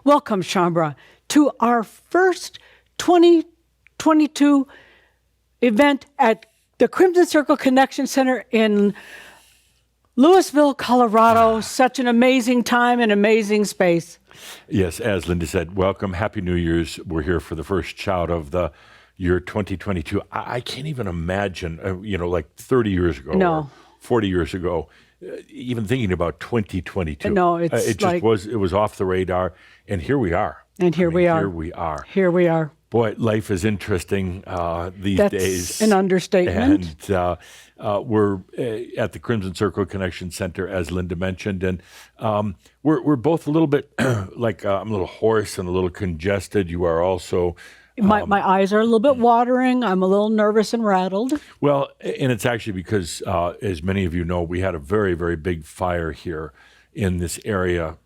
Welcome, Shambra, to our first 2022 event at the Crimson Circle Connection Center in Louisville, Colorado. Such an amazing time and amazing space. Yes, as Linda said, welcome. Happy New Year's. We're here for the first shout of the year 2022. I can't even imagine, like 30 years ago or 40 years ago, even thinking about 2022. No, it was off the radar, and here we are. And here we are. Here we are. Boy, life is interesting these days. That's an understatement. And we're at the Crimson Circle Connection Center, as Linda mentioned, and we're both a little bit like I'm a little hoarse and a little congested. You are also. My eyes are a little bit watering. I'm a little nervous and rattled. Well, and it's actually because, as many of you know, we had a very, very big fire here in this area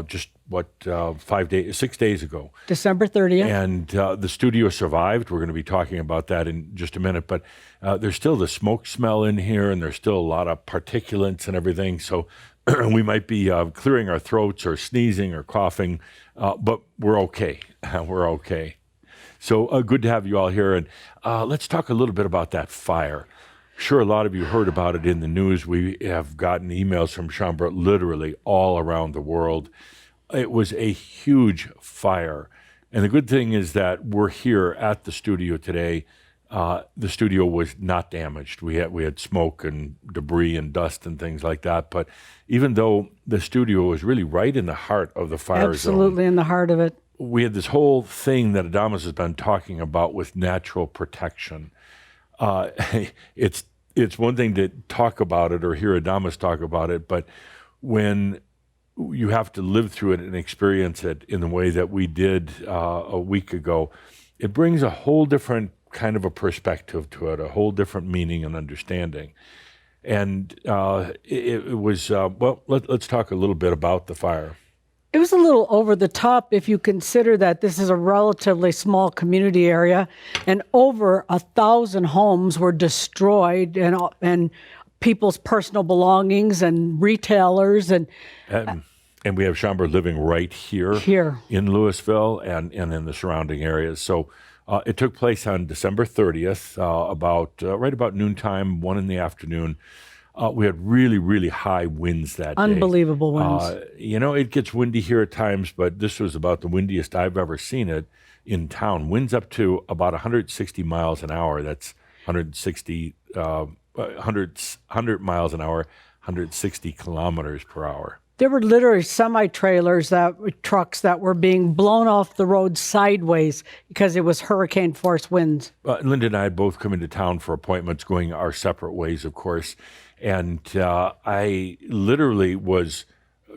just 6 days ago. December 30th. And the studio survived. We're going to be talking about that in just a minute. But there's still the smoke smell in here, and there's still a lot of particulates and everything. So we might be clearing our throats or sneezing or coughing, but we're okay. We're okay. So good to have you all here. And let's talk a little bit about that fire. Sure, a lot of you heard about it in the news. We have gotten emails from Shambra literally all around the world. It was a huge fire. And the good thing is that we're here at the studio today. The studio was not damaged. We had smoke and debris and dust and things like that. But even though the studio was really right in the heart of the fire zone. Absolutely in the heart of it. We had this whole thing that Adamus has been talking about with natural protection. It's one thing to talk about it or hear Adamus talk about it, but when you have to live through it and experience it in the way that we did a week ago, it brings a whole different kind of a perspective to it, a whole different meaning and understanding. And it was, let's talk a little bit about the fire. It was a little over the top if you consider that this is a relatively small community area and over 1,000 homes were destroyed and people's personal belongings and retailers. And we have Shambra living right here in Louisville and in the surrounding areas. So it took place on December 30th, right about noontime, 1 in the afternoon. We had really, really high winds that day. Unbelievable winds. It gets windy here at times, but this was about the windiest I've ever seen it in town. Winds up to about 160 miles an hour. That's 100 miles an hour, 160 kilometers per hour. There were literally semi-trailers, trucks that were being blown off the road sideways because it was hurricane force winds. Linda and I had both come into town for appointments, going our separate ways, of course. And I literally was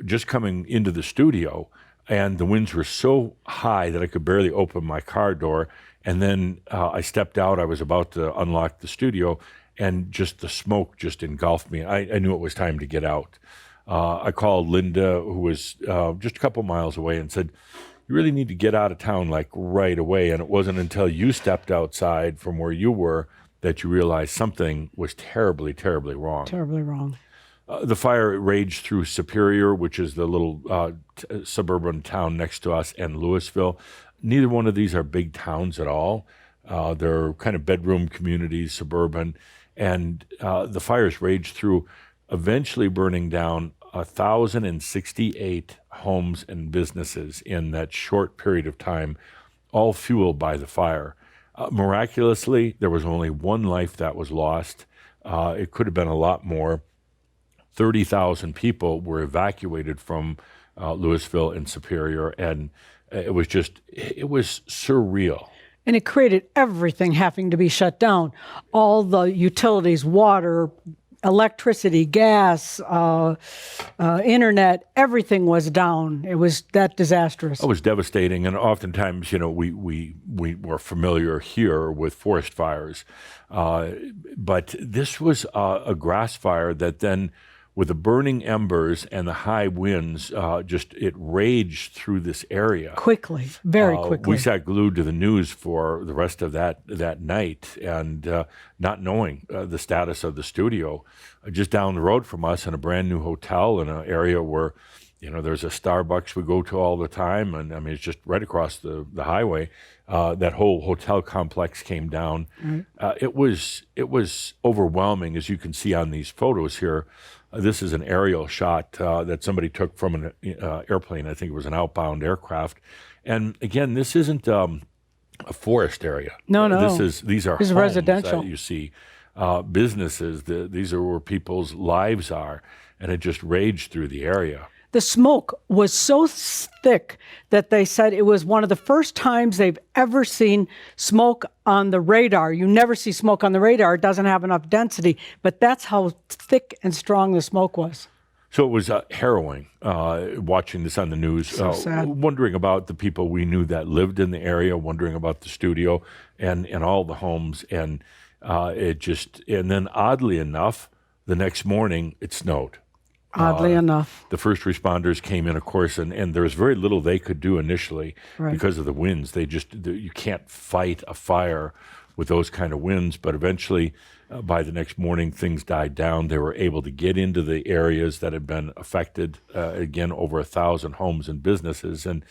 just coming into the studio, and the winds were so high that I could barely open my car door. And then I stepped out. I was about to unlock the studio, and just the smoke just engulfed me. I knew it was time to get out. I called Linda, who was just a couple miles away, and said, "You really need to get out of town like right away." And it wasn't until you stepped outside from where you were that you realized something was terribly, terribly wrong. Terribly wrong. The fire raged through Superior, which is the little suburban town next to us, and Louisville. Neither one of these are big towns at all. They're kind of bedroom communities, suburban. And the fires raged through, eventually burning down 1,068 homes and businesses in that short period of time, all fueled by the fire. Miraculously, there was only one life that was lost. It could have been a lot more. 30,000 people were evacuated from Louisville and Superior, and it was surreal. And it created everything having to be shut down. All the utilities, water, electricity, gas, internet, everything was down. It was that disastrous. It was devastating, and oftentimes, we were familiar here with forest fires, but this was a grass fire that then, with the burning embers and the high winds, it raged through this area. Quickly, very quickly. We sat glued to the news for the rest of that night, and not knowing the status of the studio. Just down the road from us in a brand new hotel in an area where, there's a Starbucks we go to all the time, and I mean, it's just right across the highway. That whole hotel complex came down. Mm-hmm. It was overwhelming, as you can see on these photos here. This is an aerial shot that somebody took from an airplane. I think it was an outbound aircraft. And again, this isn't a forest area. No. These are homes residential that you see, businesses. These are where people's lives are, and it just raged through the area. The smoke was so thick that they said it was one of the first times they've ever seen smoke on the radar. You never see smoke on the radar. It doesn't have enough density, but that's how thick and strong the smoke was. So it was harrowing watching this on the news, so sad. Wondering about the people we knew that lived in the area, wondering about the studio and all the homes. And and then oddly enough, the next morning it snowed. Oddly enough. The first responders came in, of course, and there was very little they could do initially because of the winds. You can't fight a fire with those kind of winds, but eventually, by the next morning, things died down. They were able to get into the areas that had been affected, again, over 1,000 homes and businesses, and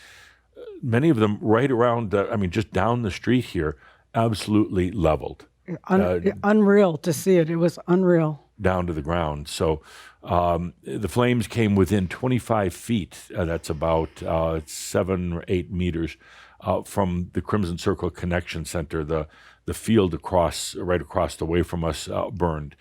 many of them right around, just down the street here, absolutely leveled. Unreal to see it. It was unreal. Down to the ground. So the flames came within 25 feet. That's about 7 or 8 meters from the Crimson Circle Connection Center. The field right across the way from us burned.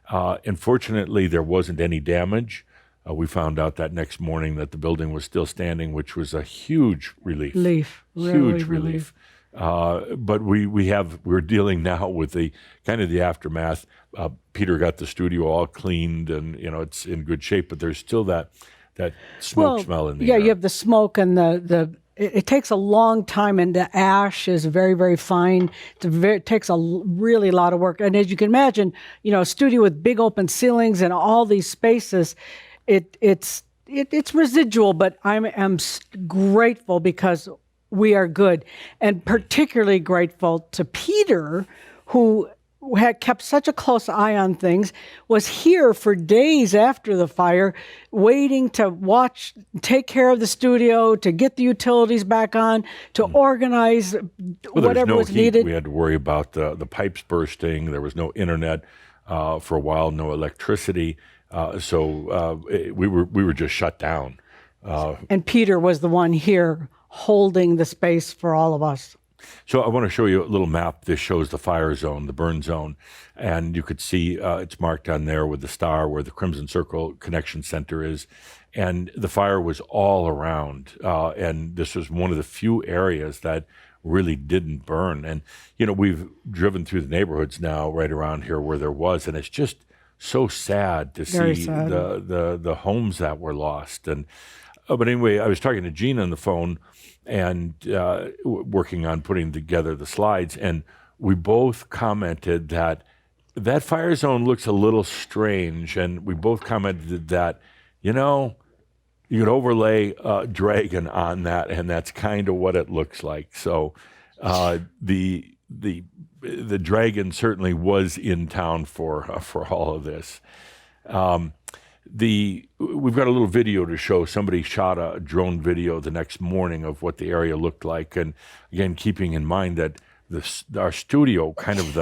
Unfortunately, there wasn't any damage. We found out that next morning that the building was still standing, which was a huge relief. Huge relief. But we're dealing now with the kind of the aftermath. Peter got the studio all cleaned, and it's in good shape, but there's still that smoke smell in the air. Yeah, you have the smoke, and it takes a long time, and the ash is very, very fine. It takes a really lot of work, and as you can imagine, a studio with big open ceilings and all these spaces, it's residual. But I'm grateful because we are good, and particularly grateful to Peter, who had kept such a close eye on things, was here for days after the fire, waiting to take care of the studio, to get the utilities back on, to organize whatever was needed. We had to worry about the pipes bursting. There was no internet. for a while, no electricity. We were just shut down. And Peter was the one here holding the space for all of us. So I want to show you a little map. This shows the fire zone, the burn zone, and you could see it's marked on there with the star where the Crimson Circle Connection Center is. And the fire was all around, and this was one of the few areas that really didn't burn. And we've driven through the neighborhoods now right around here where there was, and it's just so sad to Very see sad. the homes that were lost. And but anyway, I was talking to Gene on the phone and working on putting together the slides, and we both commented that that fire zone looks a little strange, and we both commented that you could overlay dragon on that, and that's kind of what it looks like. So the dragon certainly was in town for all of this. We've got a little video to show. Somebody shot a drone video the next morning of what the area looked like, and again, keeping in mind that our studio, kind of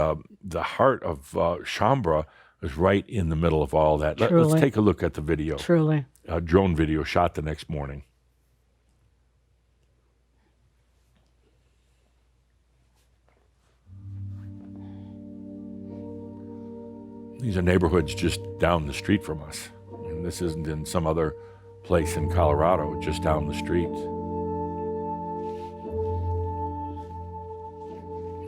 the heart of Chambra, is right in the middle of all that. Let's take a look at the video. Truly. A drone video shot the next morning. These are neighborhoods just down the street from us. And this isn't in some other place in Colorado, just down the street.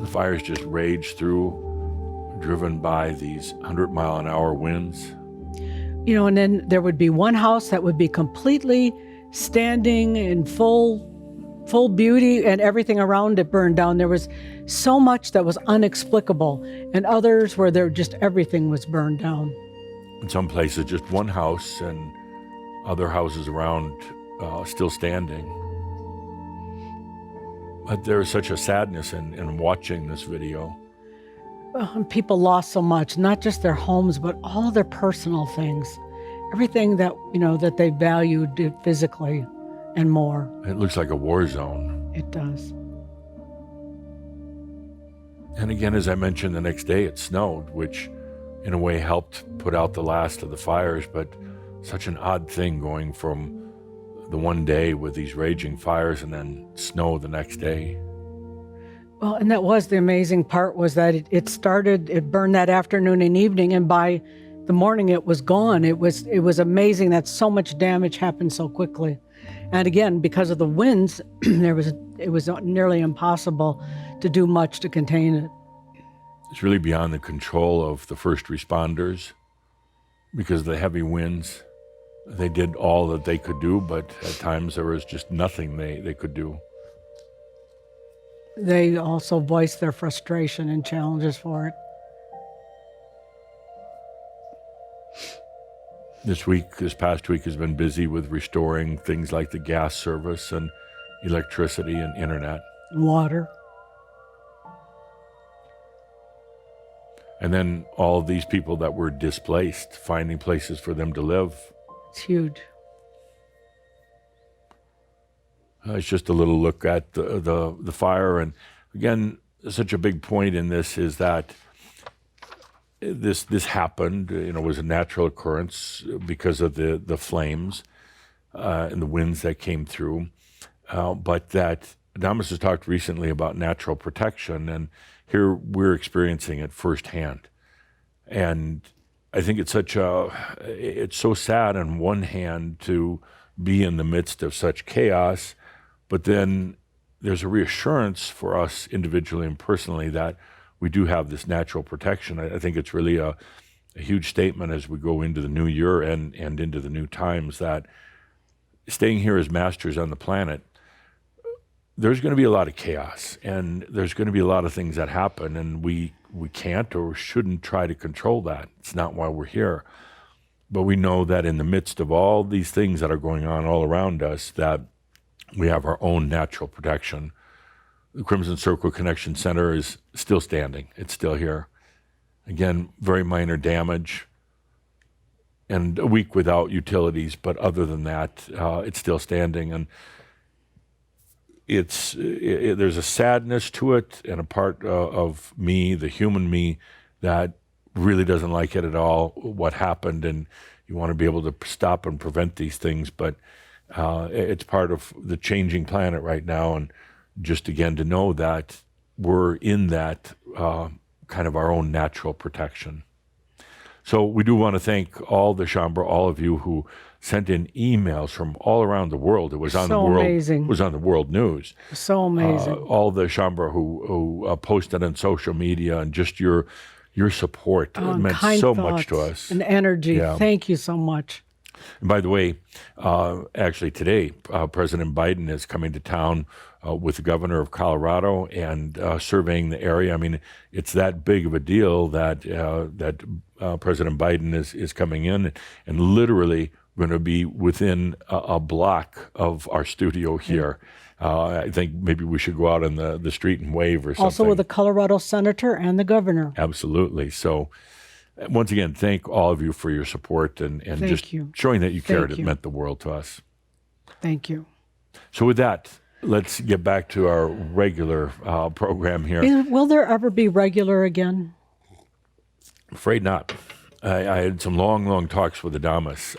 The fires just raged through, driven by these 100-mile-an-hour winds. And then there would be one house that would be completely standing in full beauty, and everything around it burned down. There was so much that was inexplicable, and others where everything was burned down. In some places, just one house, and other houses around still standing. But there is such a sadness in watching this video. And people lost so much, not just their homes, but all their personal things. Everything that, that they valued physically and more. It looks like a war zone. It does. And again, as I mentioned, the next day it snowed, which in a way helped put out the last of the fires, but such an odd thing going from the one day with these raging fires and then snow the next day. Well, and that was the amazing part, was that it burned that afternoon and evening, and by the morning it was gone. It was amazing that so much damage happened so quickly. And again, because of the winds, it was nearly impossible to do much to contain it. It's really beyond the control of the first responders because of the heavy winds. They did all that they could do, but at times there was just nothing they could do. They also voiced their frustration and challenges for it. This past week has been busy with restoring things like the gas service and electricity and internet. Water. And then all of these people that were displaced, finding places for them to live. It's huge. It's just a little look at the fire. And again, such a big point in this is that this happened, was a natural occurrence because of the flames and the winds that came through. But that Adamus has talked recently about natural protection, and here we're experiencing it firsthand. And I think it's so sad on one hand to be in the midst of such chaos, but then there's a reassurance for us individually and personally that we do have this natural protection. I think it's really a huge statement as we go into the new year and into the new times, that staying here as masters on the planet, there's going to be a lot of chaos, and there's going to be a lot of things that happen, and we can't or shouldn't try to control that. It's not why we're here. But we know that in the midst of all these things that are going on all around us, that we have our own natural protection. The Crimson Circle Connection Center is still standing. It's still here. Again, very minor damage and a week without utilities, but other than that, it's still standing. And there's a sadness to it, and a part of me, the human me, that really doesn't like it at all, what happened, and you want to be able to stop and prevent these things. But it's part of the changing planet right now. And just again, to know that we're in that kind of our own natural protection. So we do want to thank all the Shaumbra, all of you who sent in emails from all around the world. It was on the world. Amazing. It was on the world news. So amazing. All the Shaumbra who posted on social media, and just your support meant so much to us. And energy. Yeah. Thank you so much. And by the way, actually today, President Biden is coming to town with the governor of Colorado and surveying the area. I mean, it's that big of a deal that President Biden is coming in and literally going to be within a block of our studio here. I think maybe we should go out on the street and wave or something. Also with the Colorado senator and the governor. Absolutely. So once again, thank all of you for your support and just showing that you cared. It meant the world to us. Thank you. So with that, let's get back to our regular program here. Will there ever be regular again? Afraid not. I had some long talks with Adamus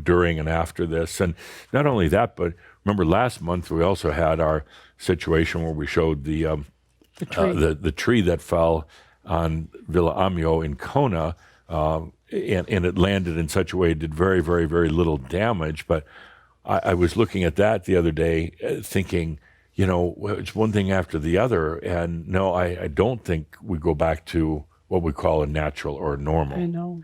during and after this. And not only that, but remember last month we also had our situation where we showed the tree that fell on Villa Amio in Kona, and it landed in such a way it did very, very, very little damage. But I was looking at that the other day thinking, it's one thing after the other. And no, I don't think we go back to what we call a natural or normal. I know.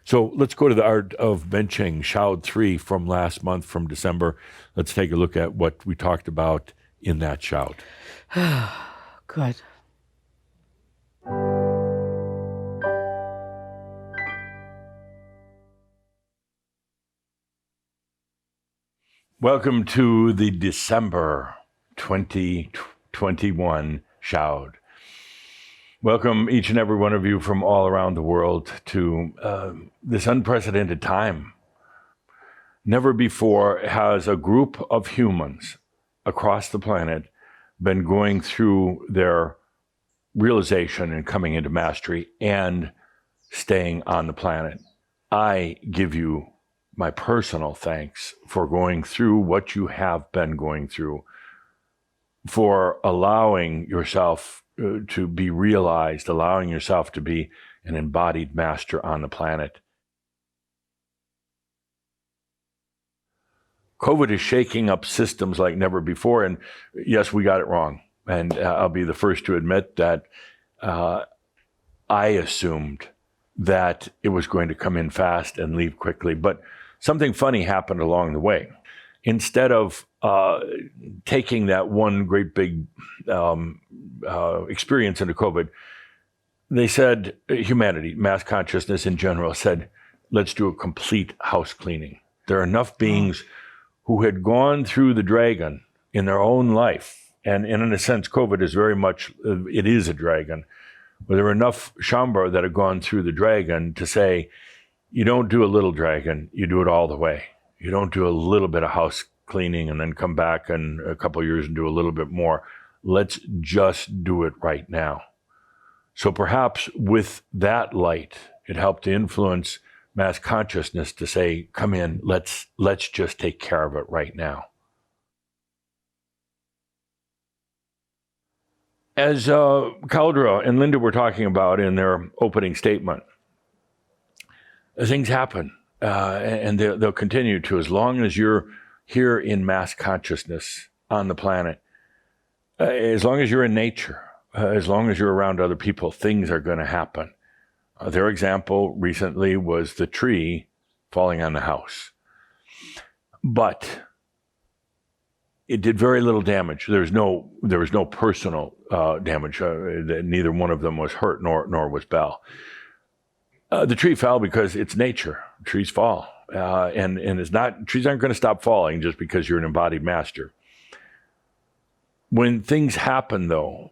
So let's go to the Art of Benching, Shout 3 from last month, from December. Let's take a look at what we talked about in that shout. Good. Welcome to the December 2021 shout. Welcome each and every one of you from all around the world to this unprecedented time. Never before has a group of humans across the planet been going through their realization and coming into mastery and staying on the planet. I give you my personal thanks for going through what you have been going through, for allowing yourself to be realized, allowing yourself to be an embodied master on the planet. COVID is shaking up systems like never before, and yes, we got it wrong. And I'll be the first to admit that I assumed that it was going to come in fast and leave quickly, but something funny happened along the way. Instead of taking that one great big experience into COVID, they said, humanity, mass consciousness in general, said, let's do a complete house cleaning. There are enough beings who had gone through the dragon in their own life. And in a sense, COVID is very much, it is a dragon. But there are enough Shaumbra that have gone through the dragon to say, you don't do a little dragon, you do it all the way. You don't do a little bit of house cleaning and then come back in a couple of years and do a little bit more. Let's just do it right now. So perhaps with that light, it helped to influence mass consciousness to say, come in, let's just take care of it right now. As Caldera and Linda were talking about in their opening statement, things happen, and they'll continue to as long as you're here in mass consciousness on the planet. As long as you're in nature, as long as you're around other people, things are going to happen. Their example recently was the tree falling on the house. But it did very little damage. There was no personal damage. Neither one of them was hurt, nor was Belle. The tree fell because it's nature. Trees fall, and it's not. Trees aren't going to stop falling just because you're an embodied master. When things happen, though,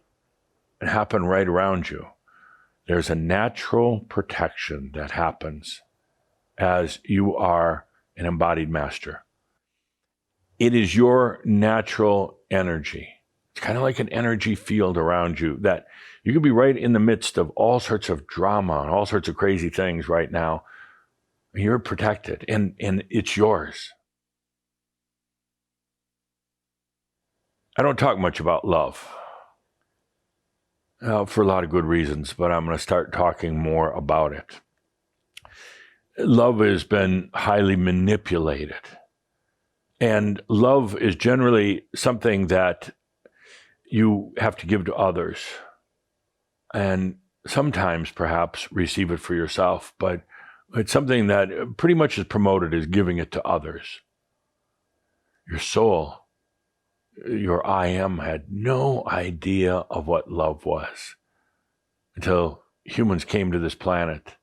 and happen right around you, there's a natural protection that happens as you are an embodied master. It is your natural energy It's kind of like an energy field around you that you could be right in the midst of all sorts of drama and all sorts of crazy things right now. You're protected and it's yours. I don't talk much about love for a lot of good reasons, but I'm going to start talking more about it. Love has been highly manipulated. And love is generally something that you have to give to others. And sometimes perhaps receive it for yourself, but it's something that pretty much is promoted as giving it to others. Your soul, your I am, had no idea of what love was until humans came to this planet.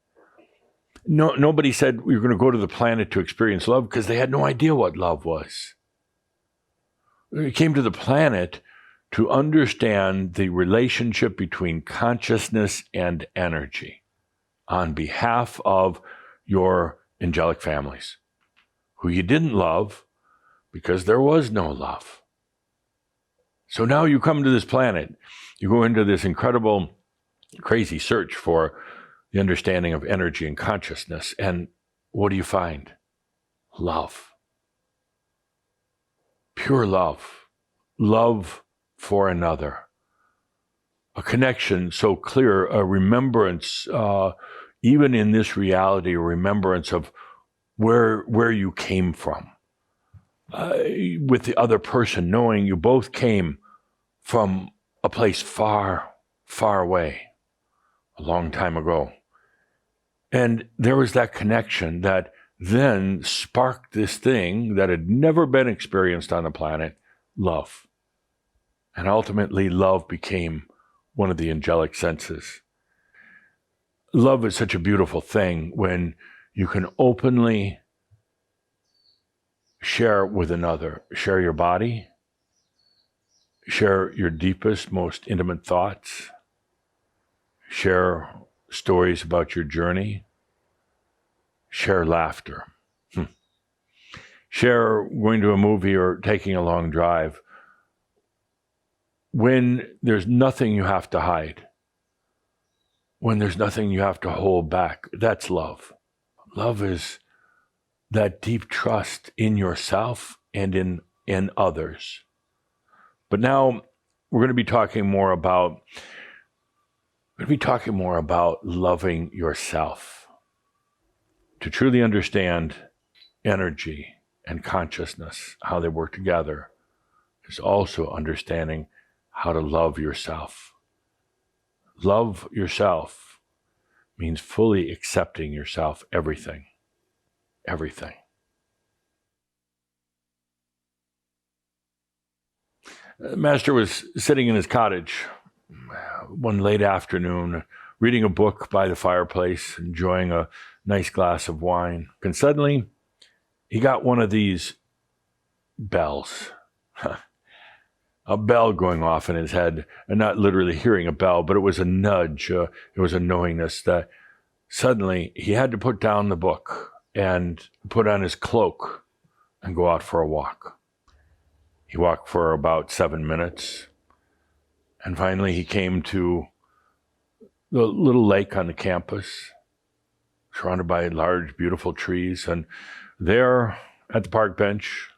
Nobody said we were going to go to the planet to experience love because they had no idea what love was. We came to the planet to understand the relationship between consciousness and energy on behalf of your angelic families, who you didn't love because there was no love. So now you come to this planet, you go into this incredible, crazy search for the understanding of energy and consciousness. And what do you find? Love. Pure love. Love for another. A connection so clear, a remembrance, even in this reality, a remembrance of where you came from. With the other person, knowing you both came from a place far, far away, a long time ago. And there was that connection that then sparked this thing that had never been experienced on the planet, love. And ultimately, love became one of the angelic senses. Love is such a beautiful thing when you can openly share with another, share your body, share your deepest, most intimate thoughts, share stories about your journey, share laughter, share going to a movie or taking a long drive. When there's nothing you have to hide, when there's nothing you have to hold back, that's love. Love is that deep trust in yourself and in others. But now we're going to be talking more about loving yourself. To truly understand energy and consciousness, how they work together, is also understanding how to love yourself. Love yourself means fully accepting yourself, everything. Everything. The master was sitting in his cottage one late afternoon, reading a book by the fireplace, enjoying a nice glass of wine. And suddenly, he got one of these bells. A bell going off in his head, and not literally hearing a bell, but it was a nudge. It was a knowingness that suddenly he had to put down the book and put on his cloak and go out for a walk. He walked for about 7 minutes, and finally he came to the little lake on the campus, surrounded by large, beautiful trees. And there at the park bench,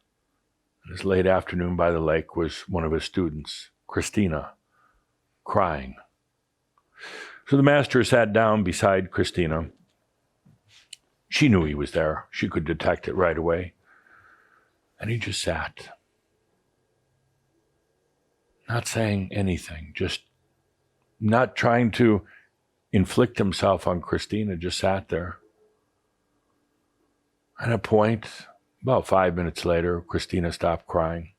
this late afternoon by the lake, was one of his students, Christina, crying. So the master sat down beside Christina. She knew he was there. She could detect it right away. And he just sat, not saying anything, just not trying to inflict himself on Christina, just sat there. At a point, about 5 minutes later, Christina stopped crying,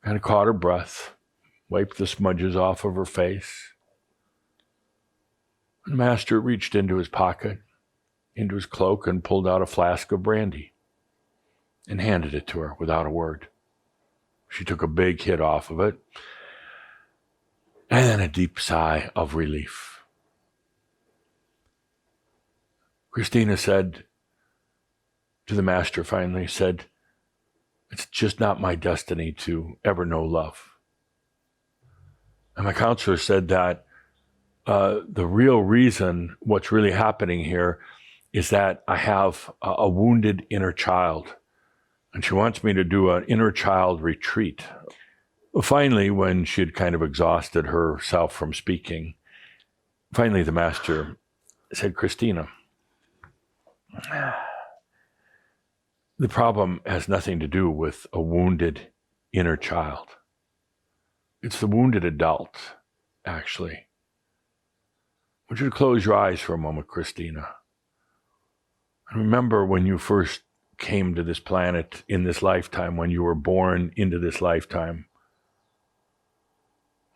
kind of caught her breath, wiped the smudges off of her face. The master reached into his pocket, into his cloak, and pulled out a flask of brandy and handed it to her without a word. She took a big hit off of it, and then a deep sigh of relief. Christina said to the master, finally said, It's just not my destiny to ever know love. And my counselor said that the real reason what's really happening here is that I have a wounded inner child. And she wants me to do an inner child retreat. Finally, when she had kind of exhausted herself from speaking, finally the master said, Christina, the problem has nothing to do with a wounded inner child. It's the wounded adult, actually. I want you to close your eyes for a moment, Christina. And remember when you first came to this planet in this lifetime, when you were born into this lifetime.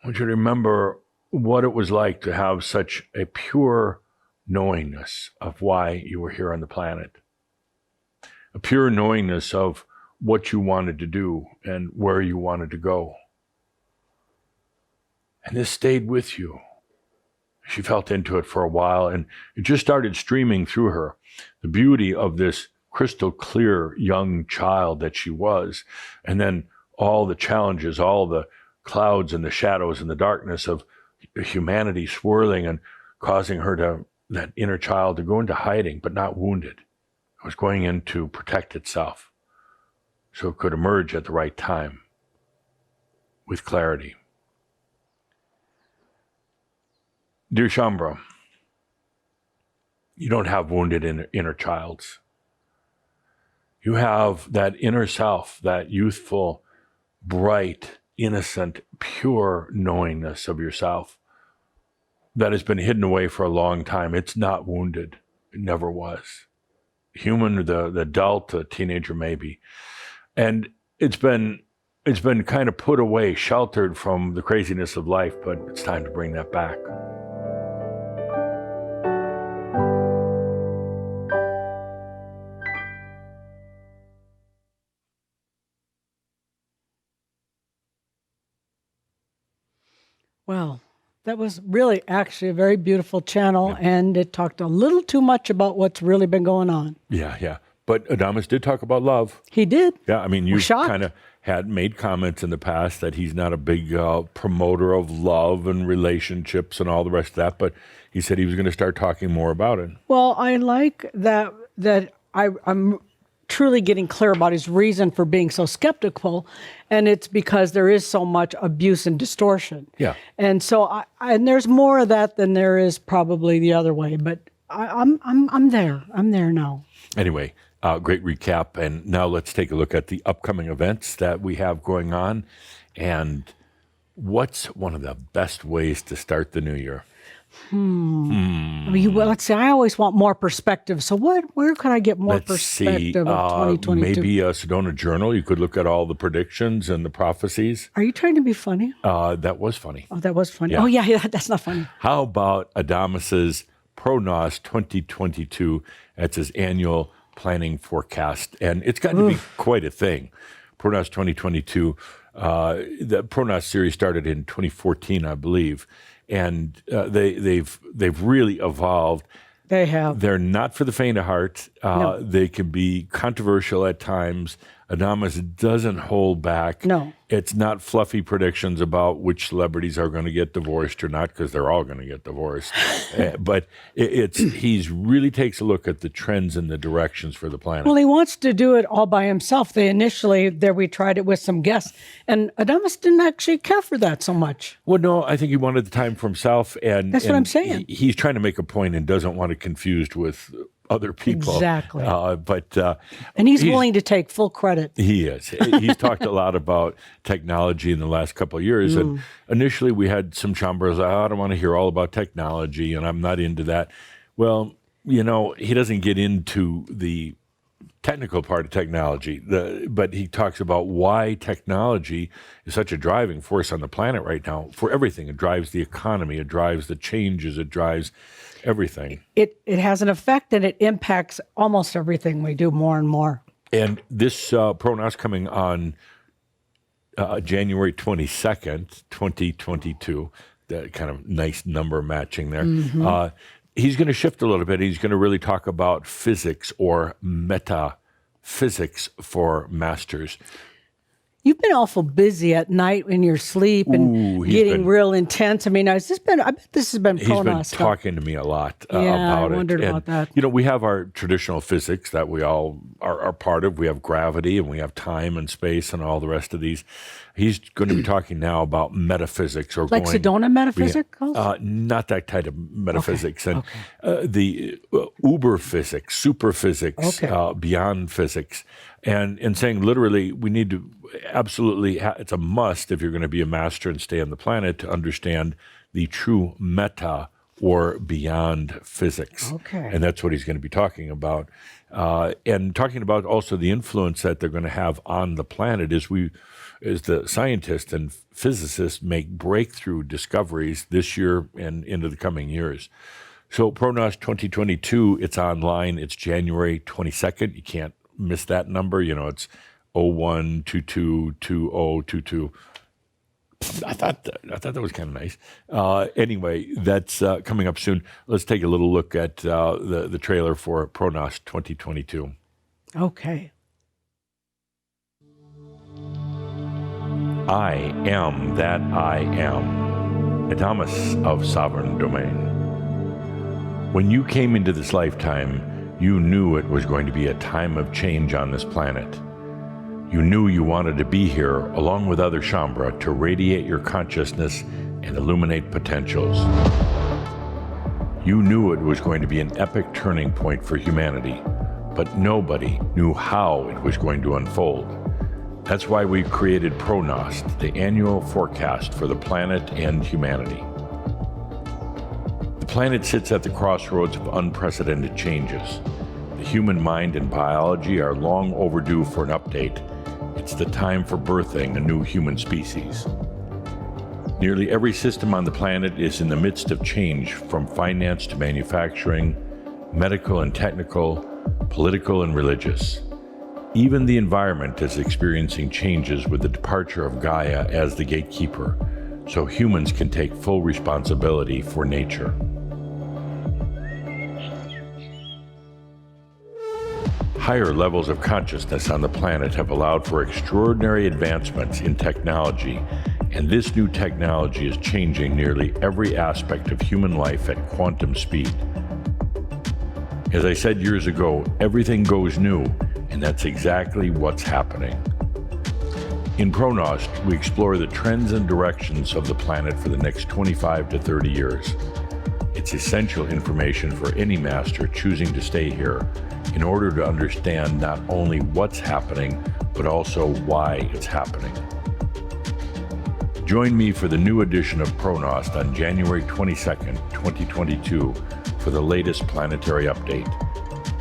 I want you to remember what it was like to have such a pure knowingness of why you were here on the planet. A pure knowingness of what you wanted to do and where you wanted to go. And this stayed with you. She felt into it for a while, and it just started streaming through her. The beauty of this crystal clear young child that she was, and then all the challenges, all the clouds and the shadows and the darkness of humanity swirling and causing her to, that inner child, to go into hiding, but not wounded. It was going in to protect itself so it could emerge at the right time with clarity. Dear Shambra, you don't have wounded inner childs. You have that inner self, that youthful, bright, innocent, pure knowingness of yourself that has been hidden away for a long time. It's not wounded. It never was. Human, the adult, the teenager maybe. And it's been kind of put away, sheltered from the craziness of life, but it's time to bring that back. Well, that was really actually a very beautiful channel, and it talked a little too much about what's really been going on. Yeah. But Adamus did talk about love. He did. Yeah, I mean, you shocked. kind of had made comments in the past that he's not a big promoter of love and relationships and all the rest of that, but he said he was going to start talking more about it. Well, I like that I'm truly getting clear about his reason for being so skeptical, and it's because there is so much abuse and distortion. Yeah. And so and there's more of that than there is probably the other way, but I'm there. I'm there now. Anyway, great recap, and now let's take a look at the upcoming events that we have going on, and what's one of the best ways to start the new year? I mean, let's see. I always want more perspective. So, where can I get more perspective of 2022? Maybe a Sedona Journal. You could look at all the predictions and the prophecies. Are you trying to be funny? That was funny. Oh, that was funny. Yeah. Oh, yeah, that's not funny. How about Adamus's Pronos 2022? That's his annual planning forecast, and it's gotten to be quite a thing. Pronos 2022. The Pronos series started in 2014, I believe. And they've really evolved. They have. They're not for the faint of heart. No. They can be controversial at times. Adamus doesn't hold back. No. It's not fluffy predictions about which celebrities are going to get divorced or not, because they're all going to get divorced. But he's really takes a look at the trends and the directions for the planet. Well, he wants to do it all by himself. We tried it with some guests, and Adamus didn't actually care for that so much. Well, no, I think he wanted the time for himself. And that's what I'm saying. He's trying to make a point and doesn't want it confused with other people. Exactly. And he's willing to take full credit. He is. He's talked a lot about technology in the last couple of years. And initially we had some chambers, I don't want to hear all about technology and I'm not into that. Well, he doesn't get into the technical part of technology, but he talks about why technology is such a driving force on the planet right now for everything. It drives the economy, it drives the changes, it drives everything. It has an effect, and it impacts almost everything we do more and more. And this Pronos coming on January 22nd, 2022, that kind of nice number matching there. He's going to shift a little bit. He's going to really talk about physics or meta physics for masters. You've been awful busy at night in your sleep and getting real intense. I mean, I bet this has been He's been Pronos stuff. talking to me a lot Yeah, about I wondered it. about that. You know, we have our traditional physics that we all are part of. We have gravity and we have time and space and all the rest of these. He's going to be talking now about metaphysics, or Like Sedona metaphysics? not that kind of metaphysics, and the uber physics, super physics, beyond physics, and saying literally we need to absolutely, it's a must if you're going to be a master and stay on the planet to understand the true meta or beyond physics. Okay. And that's what he's going to be talking about. And talking about also the influence that they're going to have on the planet as the scientists and physicists make breakthrough discoveries this year and into the coming years. So Pronos 2022, it's online. It's January 22nd. You can't miss that number. You know, it's 01222022. I thought that was kind of nice. Anyway, that's coming up soon. Let's take a little look at the trailer for Pronos 2022. Okay. I am that I am, Adamus of Sovereign Domain. When you came into this lifetime, you knew it was going to be a time of change on this planet. You knew you wanted to be here, along with other Shaumbra, to radiate your consciousness and illuminate potentials. You knew it was going to be an epic turning point for humanity, but nobody knew how it was going to unfold. That's why we created Pronos, the annual forecast for the planet and humanity. The planet sits at the crossroads of unprecedented changes. The human mind and biology are long overdue for an update. It's the time for birthing a new human species. Nearly every system on the planet is in the midst of change, from finance to manufacturing, medical and technical, political and religious. Even the environment is experiencing changes with the departure of Gaia as the gatekeeper, so humans can take full responsibility for nature. Higher levels of consciousness on the planet have allowed for extraordinary advancements in technology, and this new technology is changing nearly every aspect of human life at quantum speed. As I said years ago, everything goes new, and that's exactly what's happening. In Pronos, we explore the trends and directions of the planet for the next 25 to 30 years. It's essential information for any master choosing to stay here in order to understand not only what's happening, but also why it's happening. Join me for the new edition of Pronos on January 22nd, 2022 for the latest planetary update.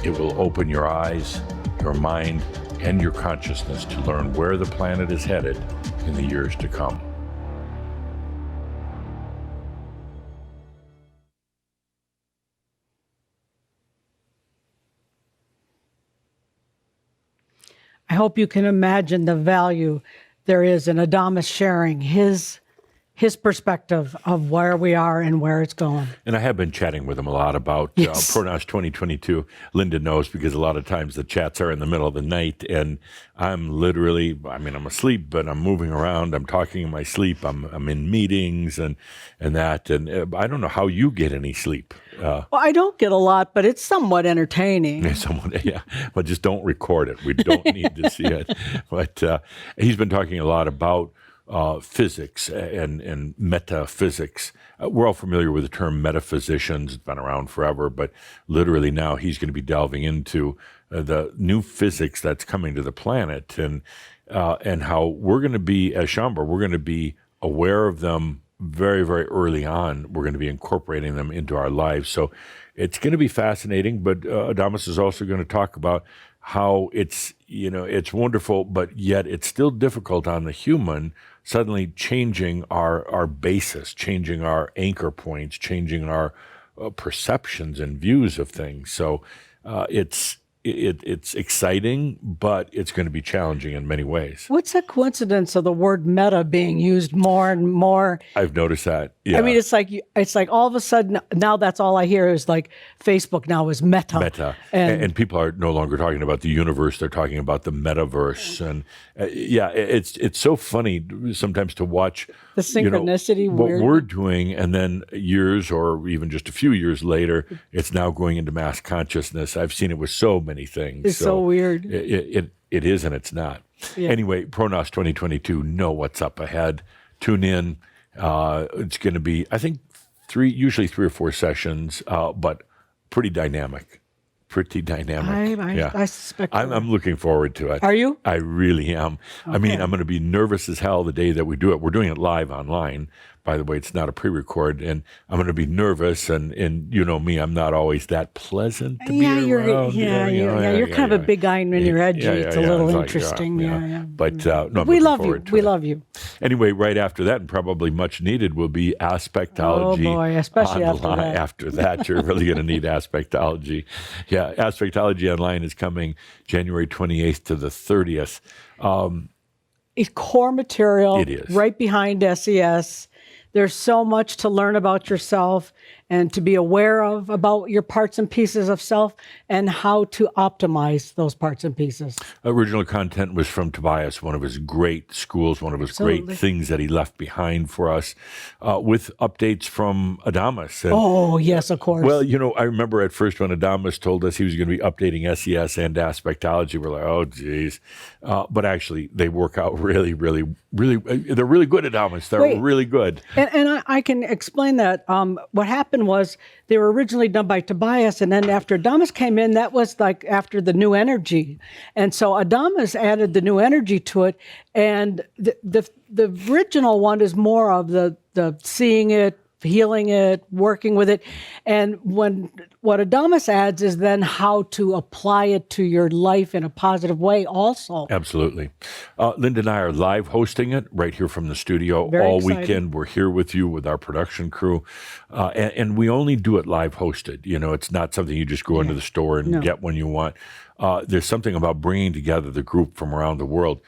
It will open your eyes, your mind, and your consciousness to learn where the planet is headed in the years to come. I hope you can imagine the value there is in Adamus sharing his perspective of where we are and where it's going. And I have been chatting with him a lot about Pronos 2022. Linda knows, because a lot of times the chats are in the middle of the night, and I'm literally, I'm asleep, but I'm moving around. I'm talking in my sleep. I'm in meetings and that. And I don't know how you get any sleep. Well, I don't get a lot, but it's somewhat entertaining. But just don't record it. We don't need to see it. But he's been talking a lot about physics and metaphysics. We're all familiar with the term metaphysicians. It's been around forever, but literally now he's going to be delving into the new physics that's coming to the planet, and how we're going to be, as Shaumbra, we're going to be aware of them very, very early on. We're going to be incorporating them into our lives. So it's going to be fascinating, but Adamus is also going to talk about how it's wonderful, but yet it's still difficult on the human, suddenly changing our basis, changing our anchor points, changing our perceptions and views of things. So it's it's exciting, but it's going to be challenging in many ways. What's the coincidence of the word meta being used more and more? I've noticed that. Yeah. I mean, it's like all of a sudden now that's all I hear is like Facebook now is meta. Meta. And people are no longer talking about the universe. They're talking about the metaverse. And it's so funny sometimes to watch the synchronicity, what we're doing. And then years or even just a few years later, it's now going into mass consciousness. I've seen it with so many things. It's so weird. It is and it's not. Yeah. Anyway, Pronos 2022, know what's up ahead. Tune in. It's going to be, I think, usually 3 or 4 sessions, but pretty dynamic. I suspect. I'm looking forward to it. Are you? I really am. Okay. I mean, I'm going to be nervous as hell the day that we do it. We're doing it live online. By the way, it's not a pre-record, and I'm going to be nervous. And you know me, I'm not always that pleasant to be around. You're kind of a big guy when you're edgy. It's a little interesting. But no, we love you. We love you. Anyway, right after that, and probably much needed, will be aspectology. Oh boy, especially online. After that, you're really going to need aspectology. Yeah, aspectology online is coming January 28th to the 30th. It's core material. It is right behind SES. There's so much to learn about yourself and to be aware of about your parts and pieces of self and how to optimize those parts and pieces. Original content was from Tobias, one of his great schools, one of his great things that he left behind for us, with updates from Adamus. And, oh, yes, of course. Well, I remember at first when Adamus told us he was going to be updating SES and aspectology, we're like, oh, geez. But actually, they work out really, really, really, they're really good, Adamus. They're really good. And I can explain that. What happened was they were originally done by Tobias, and then after Adamus came in, that was like after the new energy. And so Adamus added the new energy to it, and the original one is more of the seeing it, healing it, working with it. And what Adamus adds is then how to apply it to your life in a positive way also. Absolutely. Linda and I are live hosting it right here from the studio. Very all excited. Weekend. We're here with you with our production crew. And we only do it live hosted. It's not something you just go into the store and get when you want. There's something about bringing together the group from around the world.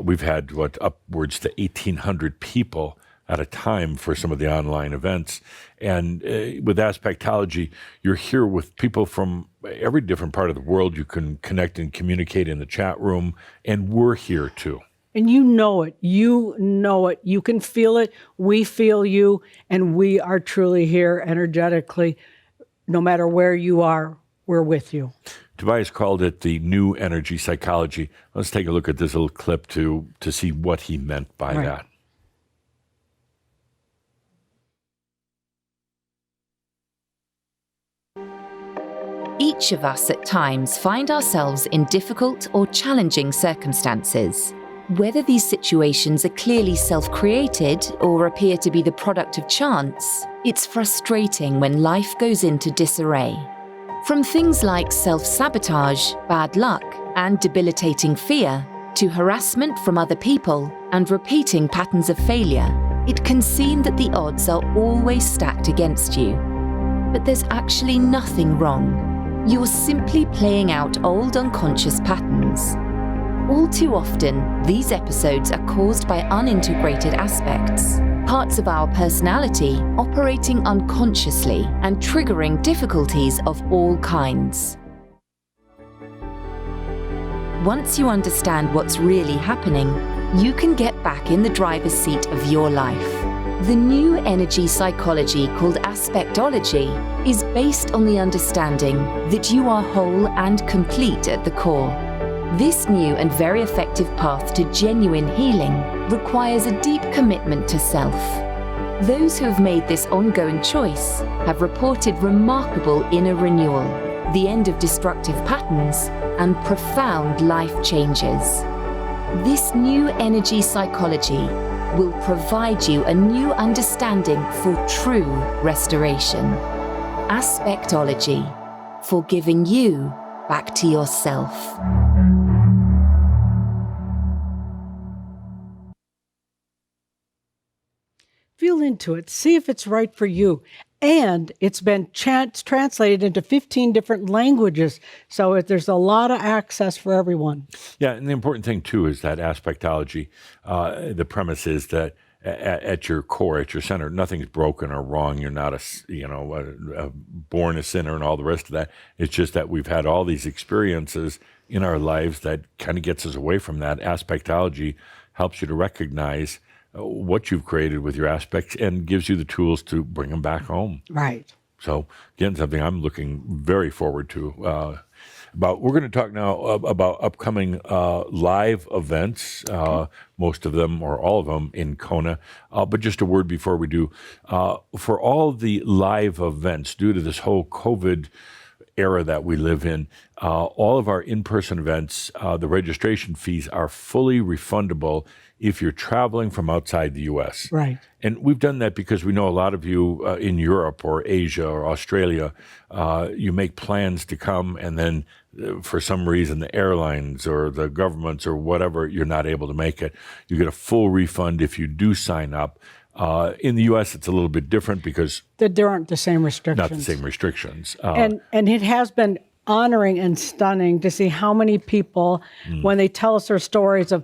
We've had upwards to 1,800 people at a time for some of the online events. And with aspectology, you're here with people from every different part of the world. You can connect and communicate in the chat room, and we're here too. And you know it. You can feel it. We feel you, and we are truly here energetically. No matter where you are, we're with you. Tobias called it the new energy psychology. Let's take a look at this little clip to see what he meant by that. Each of us at times find ourselves in difficult or challenging circumstances. Whether these situations are clearly self-created or appear to be the product of chance, it's frustrating when life goes into disarray. From things like self-sabotage, bad luck, and debilitating fear, to harassment from other people and repeating patterns of failure, it can seem that the odds are always stacked against you. But there's actually nothing wrong. You're simply playing out old unconscious patterns. All too often, these episodes are caused by unintegrated aspects, parts of our personality operating unconsciously and triggering difficulties of all kinds. Once you understand what's really happening, you can get back in the driver's seat of your life. The new energy psychology called aspectology is based on the understanding that you are whole and complete at the core. This new and very effective path to genuine healing requires a deep commitment to self. Those who have made this ongoing choice have reported remarkable inner renewal, the end of destructive patterns, and profound life changes. This new energy psychology will provide you a new understanding for true restoration. Aspectology, for giving you back to yourself. Feel into it. See if it's right for you. And it's been translated into 15 different languages. So there's a lot of access for everyone. Yeah, and the important thing too is that aspectology. The premise is that at your core, at your center, nothing's broken or wrong. You're not born a sinner and all the rest of that. It's just that we've had all these experiences in our lives that kind of gets us away from that. Aspectology helps you to recognize what you've created with your aspects and gives you the tools to bring them back home. Right. So again, something I'm looking very forward to. We're going to talk now about upcoming live events, most of them or all of them in Kona. But just a word before we do, for all the live events, due to this whole COVID era that we live in, all of our in-person events, the registration fees are fully refundable if you're traveling from outside the U.S. Right. And we've done that because we know a lot of you in Europe or Asia or Australia, you make plans to come and then for some reason the airlines or the governments or whatever, you're not able to make it. You get a full refund if you do sign up. In the U.S., it's a little bit different because there aren't the same restrictions. not the same restrictions. And it has been honoring and stunning to see how many people, when they tell us their stories of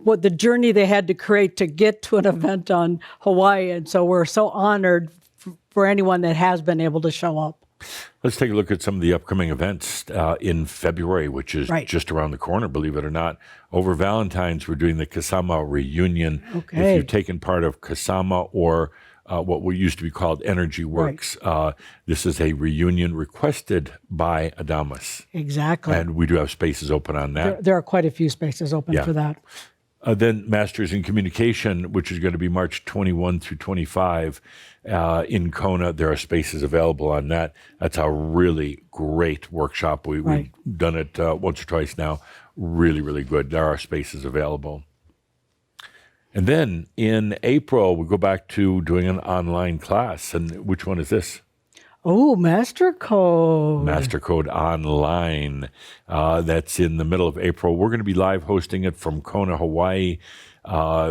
what the journey they had to create to get to an event on Hawaii. And so we're so honored for anyone that has been able to show up. Let's take a look at some of the upcoming events in February, which is just around the corner, believe it or not. Over Valentine's, we're doing the Kasama reunion. Okay. If you've taken part of Kasama or what we used to be called Energy Works, this is a reunion requested by Adamus. Exactly. And we do have spaces open on that. There are quite a few spaces open for that. Then Masters in Communication, which is going to be March 21 through 25 in Kona. There are spaces available on that. That's a really great workshop. We've done it once or twice now. Really, really good. There are spaces available. And then in April, we go back to doing an online class. And which one is this? Oh, MasterCode. MasterCode Online. That's in the middle of April. We're going to be live hosting it from Kona, Hawaii.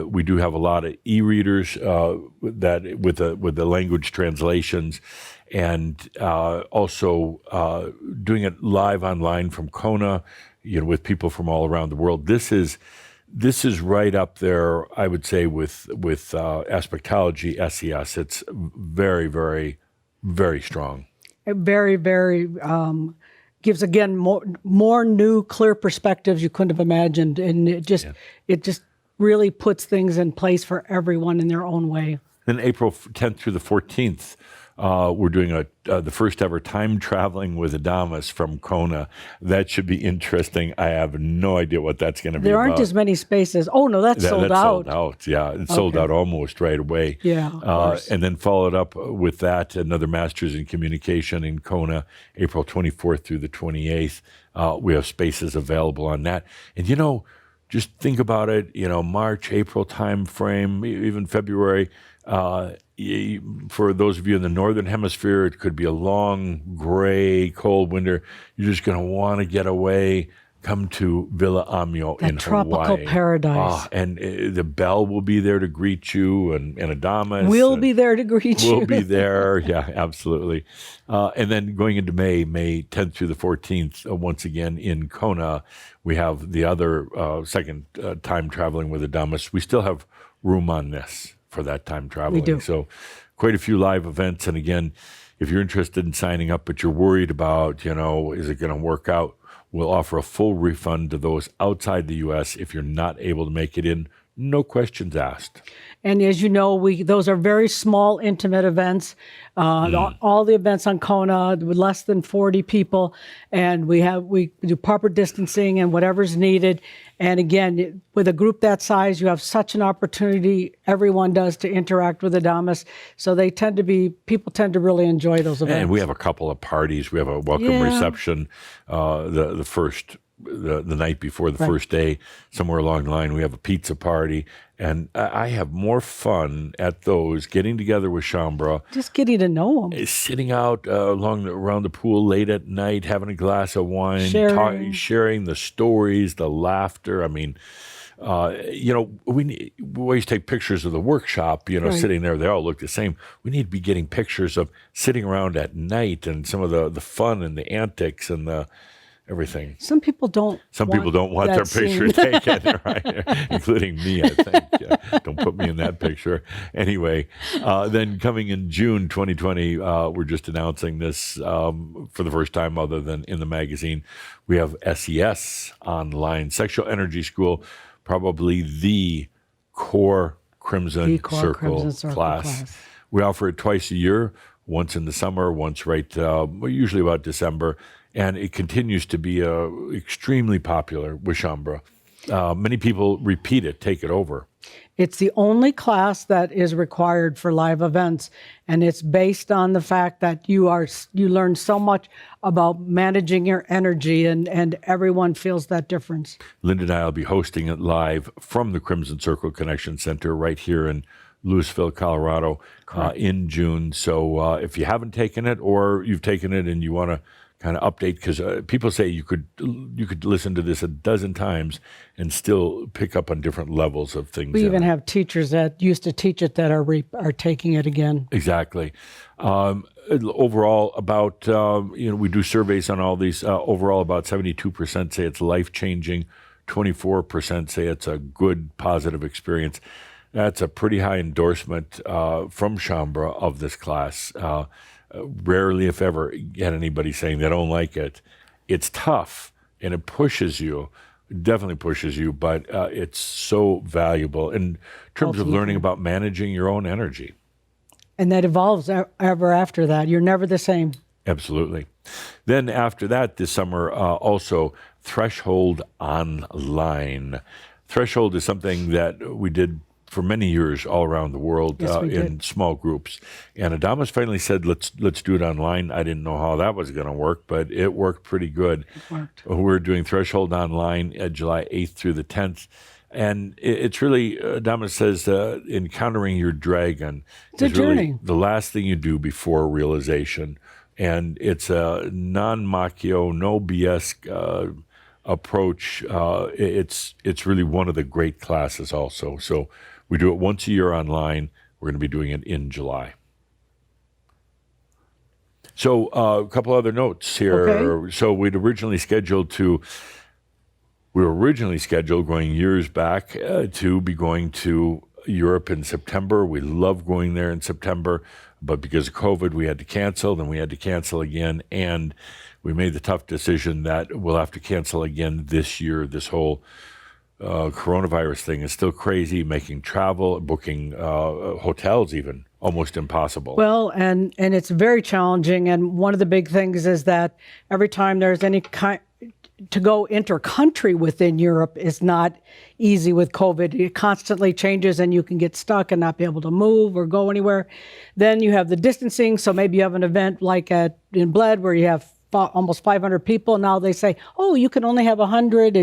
We do have a lot of e-readers that with the language translations, and also doing it live online from Kona, with people from all around the world. This is right up there, I would say, with aspectology, SES. It's very, very, very strong. It very, very gives, again, more new, clear perspectives you couldn't have imagined. And it just really puts things in place for everyone in their own way. Then April 10th through the 14th, we're doing the first ever time traveling with Adamus from Kona. That should be interesting. I have no idea what that's going to be. There aren't as many spaces. Oh, no, that's sold out. Sold out, yeah. It's sold out almost right away. Yeah, of course. And then followed up with that, another Masters in Communication in Kona, April 24th through the 28th. We have spaces available on that. And, just think about it, March, April time frame, even February. For those of you in the Northern Hemisphere, it could be a long, gray, cold winter. You're just going to want to get away. Come to Villa Amio in tropical Hawaii. Paradise. And the Bell will be there to greet you, and Adamus. We'll be there to greet you. We'll be there. Yeah, absolutely. And then going into May 10th through the 14th, once again in Kona, we have the other second time traveling with Adamus. We still have room on this for that time traveling. We do. So quite a few live events. And again, if you're interested in signing up, but you're worried about, is it going to work out? We'll offer a full refund to those outside the U.S. if you're not able to make it in. No questions asked. And as you know, those are very small, intimate events. All the events on Kona with less than 40 people, and we do proper distancing and whatever's needed. And again, with a group that size, you have such an opportunity. Everyone does to interact with Adamus, so people tend to really enjoy those events. And we have a couple of parties. We have a welcome reception. The night before the first day, somewhere along the line, we have a pizza party. And I have more fun at those, getting together with Shambra. Just getting to know them. Sitting out around the pool late at night, having a glass of wine, sharing the stories, the laughter. I mean, we always take pictures of the workshop, Right. sitting there. They all look the same. We need to be getting pictures of sitting around at night and some of the fun and the antics and the everything. Some people don't. Some people don't want that their scene. picture taken, right? Including me, I think. Don't put me in that picture. Anyway, then coming in June 2020, we're just announcing this for the first time other than in the magazine. We have SES online, Sexual Energy School, probably the core Crimson Circle class. We offer it twice a year, once in the summer, once usually about December. And it continues to be extremely popular with Shaumbra. Many people repeat it, take it over. It's the only class that is required for live events, and it's based on the fact that you learn so much about managing your energy, and everyone feels that difference. Linda and I will be hosting it live from the Crimson Circle Connection Center right here in Louisville, Colorado, in June. So if you haven't taken it, or you've taken it and you want to kind of update, because people say you could listen to this a dozen times and still pick up on different levels of things. We even have teachers that used to teach it that are taking it again. Exactly. Overall, about we do surveys on all these. Overall, about 72% say it's life-changing. 24% say it's a good, positive experience. That's a pretty high endorsement from Shaumbra of this class. Rarely, if ever, get anybody saying they don't like it. It's tough, and it pushes you. It definitely pushes you, but it's so valuable in terms of learning about managing your own energy. And that evolves ever after that. You're never the same. Absolutely. Then after that, this summer, also Threshold Online. Threshold is something that we did for many years all around the world in small groups. And Adamus finally said, let's do it online. I didn't know how that was going to work, but it worked pretty good. It worked. We're doing Threshold Online July 8th through the 10th. And it's really, Adamus says, encountering your dragon is a journey. Really the last thing you do before realization. And it's a non-machio, no BS approach. It's really one of the great classes also. So we do it once a year online. We're going to be doing it in July. So a couple other notes here. Okay. So we were originally scheduled going years back to be going to Europe in September. We love going there in September, but because of COVID, we had to cancel. Then we had to cancel again, and we made the tough decision that we'll have to cancel again this year. This whole coronavirus thing is still crazy, making travel, booking hotels even almost impossible. Well, and it's very challenging. And one of the big things is that every time there's any kind to go inter-country within Europe is not easy with COVID. It constantly changes, and you can get stuck and not be able to move or go anywhere. Then you have the distancing. So maybe you have an event like in Bled where you have almost 500 people. Now they say, oh, you can only have 100.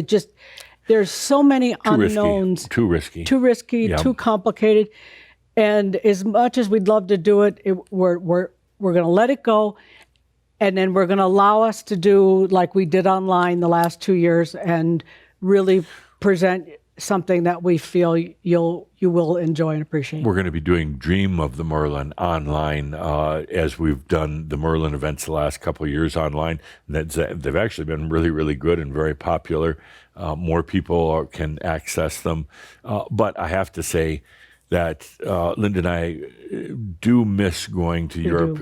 There's so many unknowns. Too risky. Yeah. Too complicated. And as much as we'd love to do it, we're going to let it go. And then we're going to allow us to do like we did online the last 2 years and really present something that we feel you will enjoy and appreciate. We're going to be doing Dream of the Merlin online as we've done the Merlin events the last couple of years online. They've actually been really, really good and very popular. More people can access them. But I have to say that Linda and I do miss going to Europe,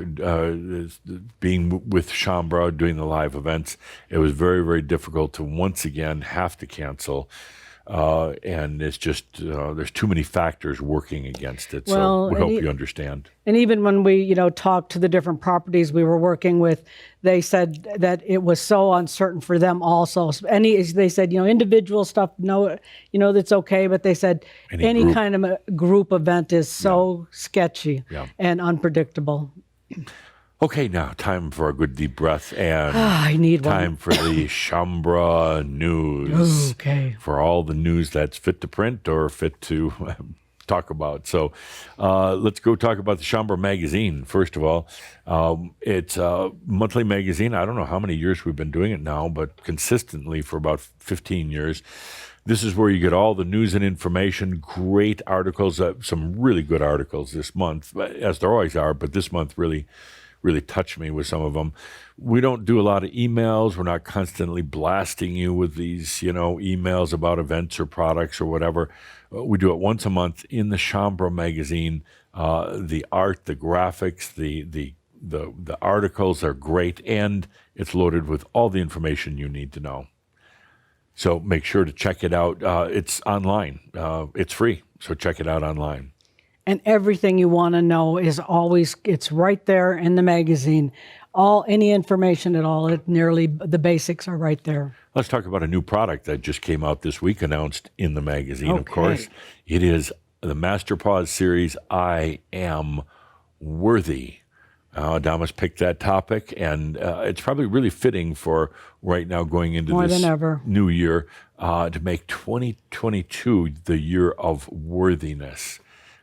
being with Shaumbra, doing the live events. It was very, very difficult to once again have to cancel. And it's just, there's too many factors working against it. So we hope you understand. And even when we, talked to the different properties we were working with, they said that it was so uncertain for them also. They said, individual stuff, no, that's okay. But they said any kind of a group event is so sketchy and unpredictable. Okay, now time for a good deep breath and I need time for the Shaumbra news. Okay. For all the news that's fit to print or fit to talk about. So let's go talk about the Shambra magazine. First of all, it's a monthly magazine. I don't know how many years we've been doing it now, but consistently for about 15 years. This is where you get all the news and information, great articles, some really good articles this month, as there always are, but this month really touched me with some of them. We don't do a lot of emails. We're not constantly blasting you with these, emails about events or products or whatever. We do it once a month in the Shambra magazine. The art, the graphics, the articles are great, and it's loaded with all the information you need to know. So make sure to check it out. It's online. It's free, so check it out online. And everything you want to know it's right there in the magazine. Any information at all, nearly the basics are right there. Let's talk about a new product that just came out this week, announced in the magazine, Okay. of course. It is the Master Pause series, I Am Worthy. Adamus picked that topic, and it's probably really fitting for right now going into More this than ever. new year to make 2022 the year of worthiness.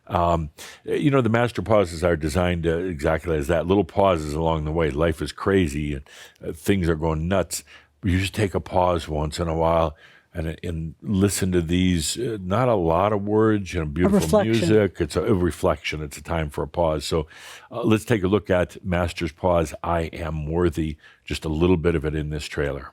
The master pauses are designed exactly as that, little pauses along the way. Life is crazy and things are going nuts. You just take a pause once in a while and listen to these, not a lot of words, beautiful music. It's a reflection. It's a time for a pause. So let's take a look at Master's Pause, I Am Worthy, just a little bit of it in this trailer.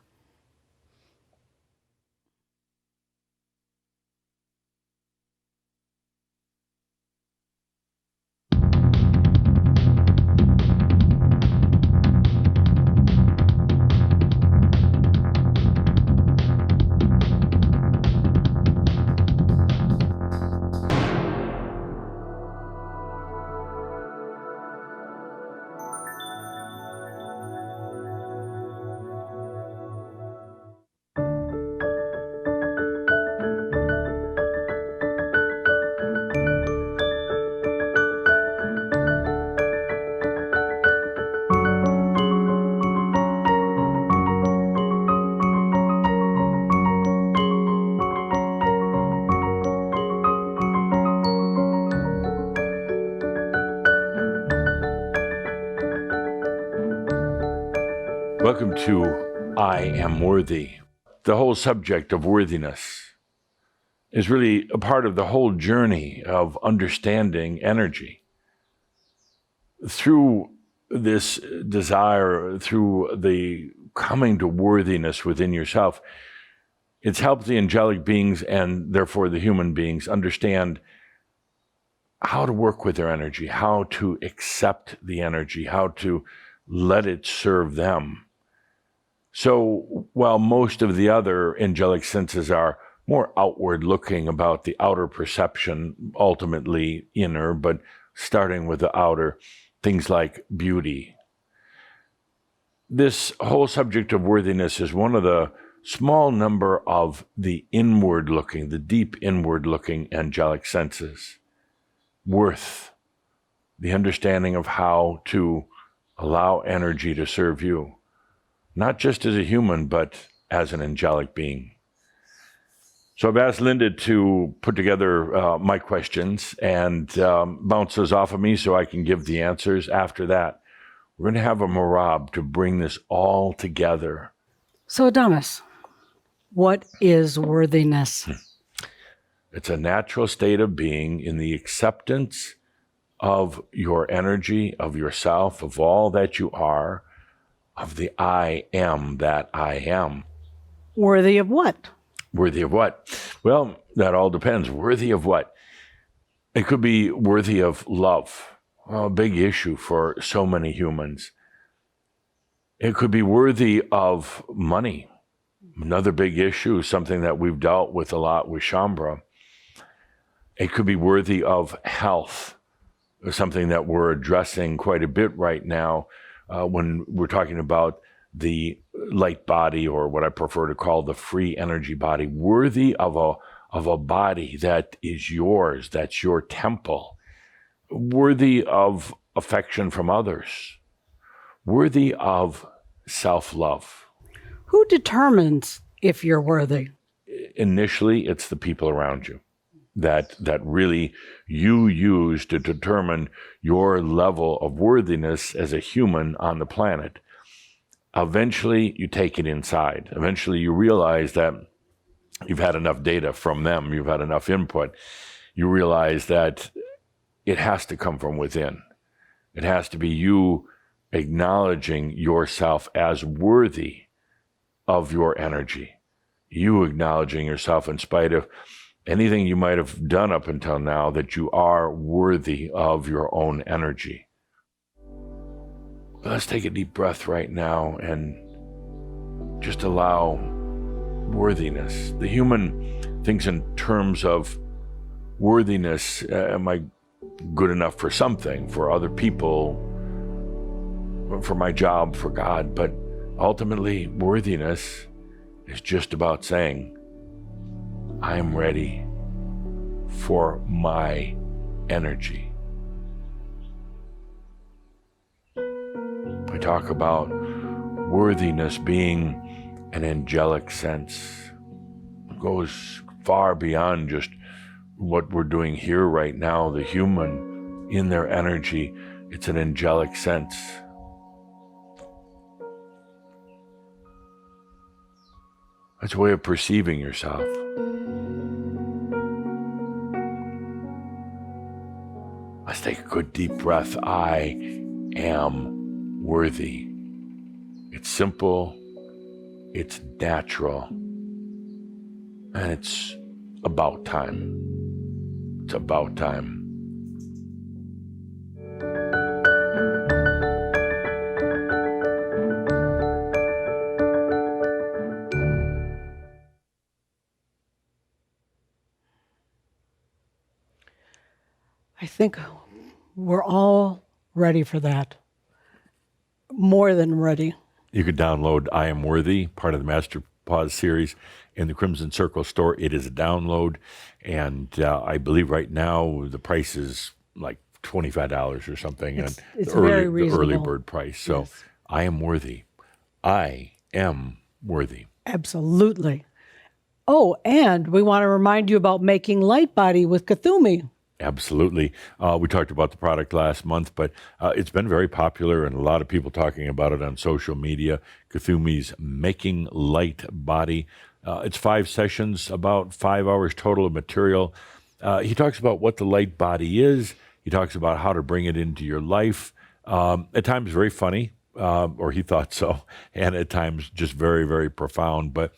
Welcome to I Am Worthy. The whole subject of worthiness is really a part of the whole journey of understanding energy. Through this desire, through the coming to worthiness within yourself, it's helped the angelic beings and therefore the human beings understand how to work with their energy, how to accept the energy, how to let it serve them. So while most of the other angelic senses are more outward looking about the outer perception, ultimately inner, but starting with the outer, things like beauty. This whole subject of worthiness is one of the small number of the inward looking, the deep inward looking angelic senses. Worth, the understanding of how to allow energy to serve you. Not just as a human, but as an angelic being. So I've asked Linda to put together my questions and bounce those off of me so I can give the answers. After that, we're going to have a Marab to bring this all together. So Adamus, what is worthiness? It's a natural state of being in the acceptance of your energy, of yourself, of all that you are, of the I am that I am. Worthy of what? Worthy of what? Well, that all depends. Worthy of what? It could be worthy of love, a big issue for so many humans. It could be worthy of money, another big issue, something that we've dealt with a lot with Shambra. It could be worthy of health, something that we're addressing quite a bit right now. When we're talking about the light body, or what I prefer to call the free energy body, worthy of a body that is yours, that's your temple, worthy of affection from others, worthy of self-love. Who determines if you're worthy? Initially, it's the people around you. that really you use to determine your level of worthiness as a human on the planet. Eventually, you take it inside. Eventually, you realize that you've had enough data from them, you've had enough input. You realize that it has to come from within. It has to be you acknowledging yourself as worthy of your energy. You acknowledging yourself in spite of anything you might have done up until now, that you are worthy of your own energy. Let's take a deep breath right now and just allow worthiness. The human thinks in terms of worthiness. Am I good enough for something, for other people, for my job, for God? But ultimately, worthiness is just about saying, I am ready for my energy. I talk about worthiness being an angelic sense. It goes far beyond just what we're doing here right now. The human in their energy, it's an angelic sense. It's a way of perceiving yourself. Let's take a good deep breath. I am worthy. It's simple, it's natural, and it's about time. It's about time. I think we're all ready for that. More than ready. You could download I Am Worthy, part of the Master Pause series, in the Crimson Circle store. It is a download, and I believe right now the price is like $25 or something. It's the very reasonable. early bird price. So Yes. I am worthy. I am worthy. Absolutely. Oh, and we want to remind you about making light body with Kathumi. Absolutely. We talked about the product last month, but it's been very popular and a lot of people talking about it on social media. Kathumi's Making Light Body. It's 5 sessions, about 5 hours total of material. He talks about what the light body is. He talks about how to bring it into your life. At times very funny, or he thought so, and at times just very, very profound. But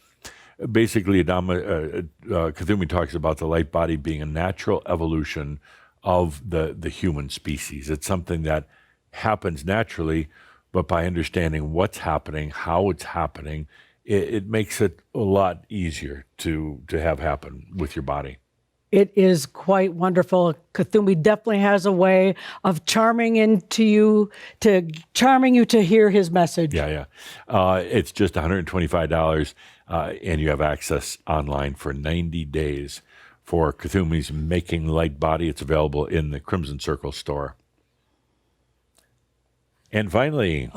basically, Kathumi talks about the light body being a natural evolution of the human species. It's something that happens naturally, but by understanding what's happening, how it's happening, it makes it a lot easier to have happen with your body. It is quite wonderful. Kathumi definitely has a way of charming you to hear his message. Yeah. It's just $125, and you have access online for 90 days for Kathumi's Making Light Body. It's available in the Crimson Circle store. And finally,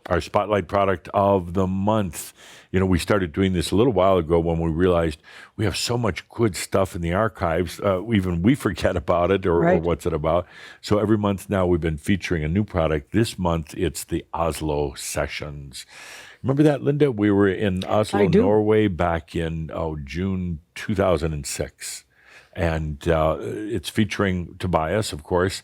our spotlight product of the month. You know, we started doing this a little while ago when we realized we have so much good stuff in the archives. Even we forget about it or what's it about. So every month now we've been featuring a new product. This month it's the Oslo Sessions. Remember that, Linda? We were in Oslo, Norway back in June 2006. And it's featuring Tobias, of course.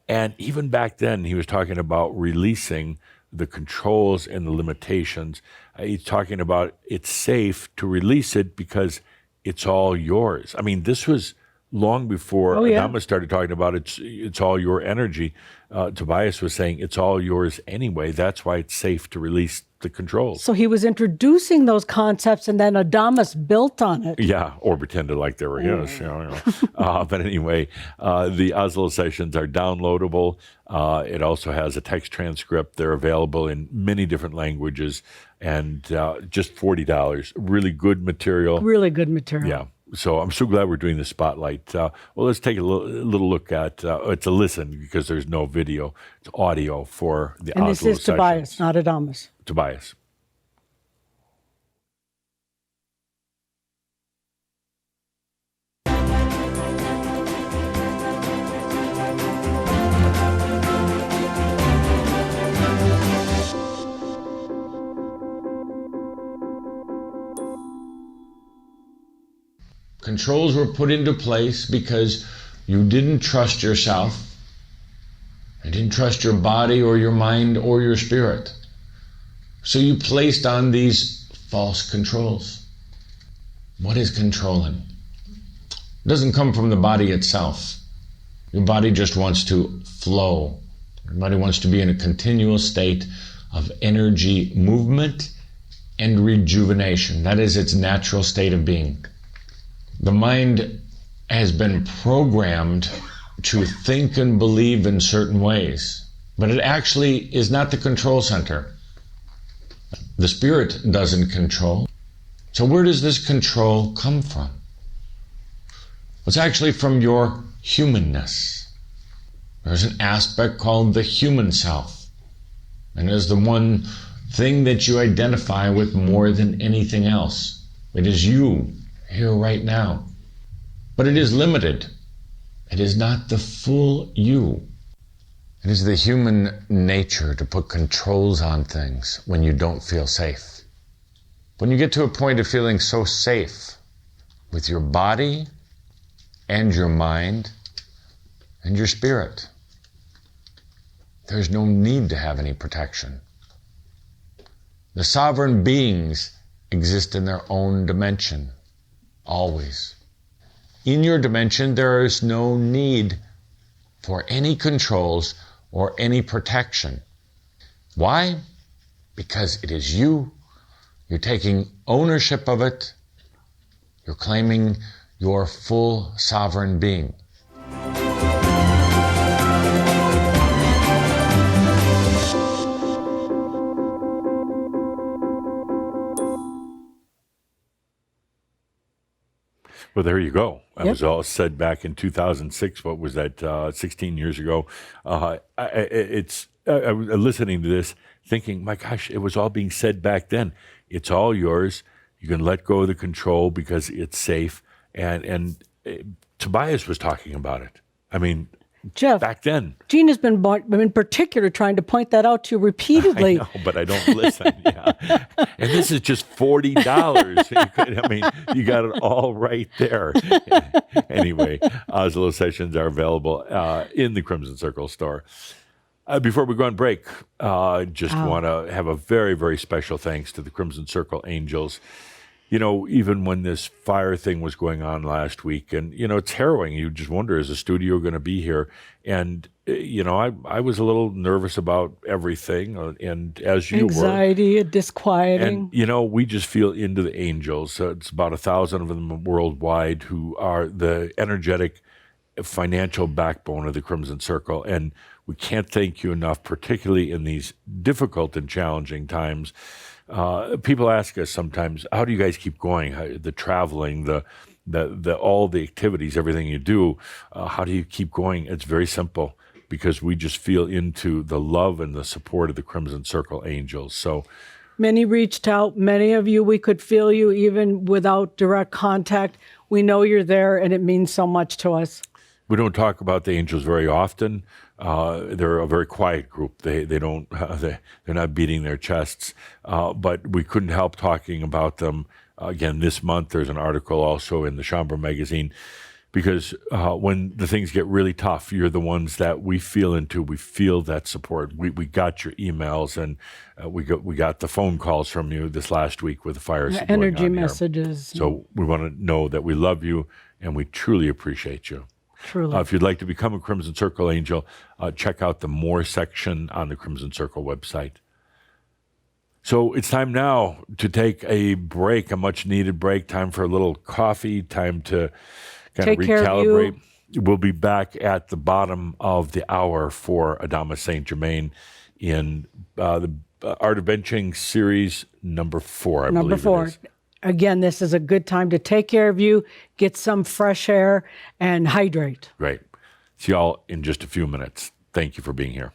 And even back then, he was talking about releasing the controls and the limitations. He's talking about it's safe to release it because it's all yours. I mean, this was long before Adamus started talking about it's all your energy. Tobias was saying it's all yours anyway. That's why it's safe to release the controls. So he was introducing those concepts, and then Adamus built on it. Yeah, or pretended like they were his. But anyway, the Oslo Sessions are downloadable. It also has a text transcript. They're available in many different languages, and just $40. Really good material. Really good material. Yeah. So I'm so glad we're doing the spotlight. Well, let's take a little look at it's a listen because there's no video. It's audio for the Oslo Sessions. And this is Tobias, not Adamus. Tobias. Controls were put into place because you didn't trust yourself. You didn't trust your body or your mind or your spirit. So you placed on these false controls. What is controlling? It doesn't come from the body itself. Your body just wants to flow. Your body wants to be in a continual state of energy movement and rejuvenation. That is its natural state of being. The mind has been programmed to think and believe in certain ways, but it actually is not the control center. The spirit doesn't control. So where does this control come from? It's actually from your humanness. There's an aspect called the human self, and it is the one thing that you identify with more than anything else. It is you, here right now. But it is limited. It is not the full you. It is the human nature to put controls on things when you don't feel safe. When you get to a point of feeling so safe with your body and your mind and your spirit, there's no need to have any protection. The sovereign beings exist in their own dimension, always. In your dimension, there is no need for any controls or any protection. Why? Because it is you. You're taking ownership of it. You're claiming your full sovereign being. Well, there you go. That Yep. was all said back in 2006. What was that? 16 years ago. I was listening to this, thinking, my gosh, it was all being said back then. It's all yours. You can let go of the control because it's safe. And Tobias was talking about it. I mean, Jeff, back then. Gene has been in particular trying to point that out to you repeatedly. I know, but I don't listen. Yeah. And this is just $40. I mean, you got it all right there. Anyway, Oslo sessions are available in the Crimson Circle store. Before we go on break, just want to have a very, very special thanks to the Crimson Circle Angels. You know, even when this fire thing was going on last week, and, you know, it's harrowing. You just wonder, is the studio going to be here? And, you know, I was a little nervous about everything, and as you Anxiety, disquieting. and, you know, we just feel into the angels. It's about 1,000 of them worldwide who are the energetic financial backbone of the Crimson Circle. And we can't thank you enough, particularly in these difficult and challenging times. People ask us sometimes, how do you guys keep going? The traveling, the all the activities, everything you do, how do you keep going? It's very simple, because we just feel into the love and the support of the Crimson Circle Angels. So Many reached out. Many of you, we could feel you even without direct contact. We know you're there, and it means so much to us. we don't talk about the angels very often. They're a very quiet group. They don't they're not beating their chests, but we couldn't help talking about them again this month. There's an article also in the Chambre magazine, because when the things get really tough, you're the ones that we feel into. We feel that support. We got your emails, and we got the phone calls from you this last week with the fires going Energy on here. messages. So we want to know that we love you and we truly appreciate you. Truly. If you'd like to become a Crimson Circle Angel, check out the More section on the Crimson Circle website. So it's time now to take a break, a much-needed break, time for a little coffee, time to kind Take of care of recalibrate. We'll be back at the bottom of the hour for Adamus St. Germain in the Art of Benching series number 4, I Number believe 4. it is. Again, this is a good time to take care of you, get some fresh air, and hydrate. Great. See y'all in just a few minutes. Thank you for being here.